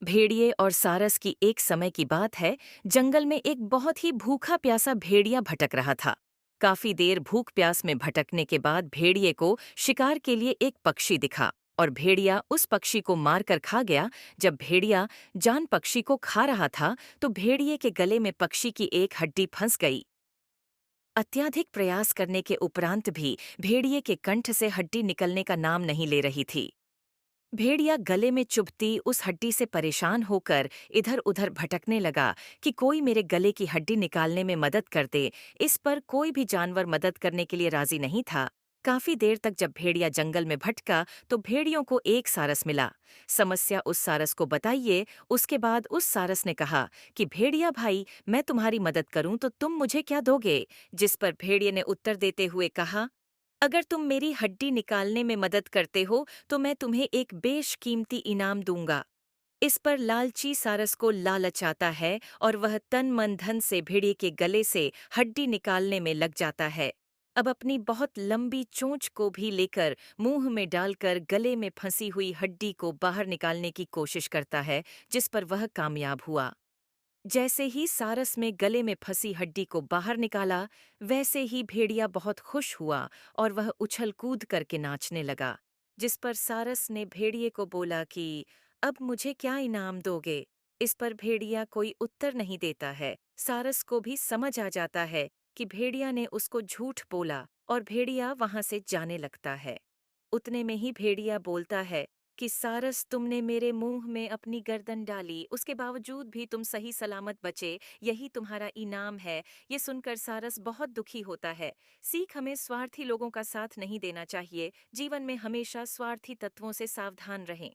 भेड़िए और सारस की एक समय की बात है। जंगल में एक बहुत ही भूखा प्यासा भेड़िया भटक रहा था। काफी देर भूख प्यास में भटकने के बाद भेड़िए को शिकार के लिए एक पक्षी दिखा और भेड़िया उस पक्षी को मारकर खा गया। जब भेड़िया जान पक्षी को खा रहा था तो भेड़िए के गले में पक्षी की एक हड्डी फंस गई। अत्यधिक प्रयास करने के उपरांत भी भेड़िए के कंठ से हड्डी निकलने का नाम नहीं ले रही थी। भेड़िया गले में चुभती उस हड्डी से परेशान होकर इधर उधर भटकने लगा कि कोई मेरे गले की हड्डी निकालने में मदद कर दे। इस पर कोई भी जानवर मदद करने के लिए राजी नहीं था। काफी देर तक जब भेड़िया जंगल में भटका तो भेड़ियों को एक सारस मिला। समस्या उस सारस को बताइए। उसके बाद उस सारस ने कहा कि भेड़िया भाई, मैं तुम्हारी मदद करूं तो तुम मुझे क्या दोगे? जिस पर भेड़िए ने उत्तर देते हुए कहा, अगर तुम मेरी हड्डी निकालने में मदद करते हो तो मैं तुम्हें एक बेशकीमती इनाम दूंगा। इस पर लालची सारस को लालच आता है और वह तन मन धन से भेड़िए के गले से हड्डी निकालने में लग जाता है। अब अपनी बहुत लंबी चोंच को भी लेकर मुंह में डालकर गले में फंसी हुई हड्डी को बाहर निकालने की कोशिश करता है, जिस पर वह कामयाब हुआ। जैसे ही सारस में गले में फंसी हड्डी को बाहर निकाला, वैसे ही भेड़िया बहुत खुश हुआ और वह उछल कूद करके नाचने लगा। जिस पर सारस ने भेड़िए को बोला कि अब मुझे क्या इनाम दोगे? इस पर भेड़िया कोई उत्तर नहीं देता है। सारस को भी समझ आ जाता है कि भेड़िया ने उसको झूठ बोला और भेड़िया वहां से जाने लगता है। उतने में ही भेड़िया बोलता है कि सारस, तुमने मेरे मुंह में अपनी गर्दन डाली, उसके बावजूद भी तुम सही सलामत बचे, यही तुम्हारा इनाम है। ये सुनकर सारस बहुत दुखी होता है। सीख, हमें स्वार्थी लोगों का साथ नहीं देना चाहिए। जीवन में हमेशा स्वार्थी तत्वों से सावधान रहें।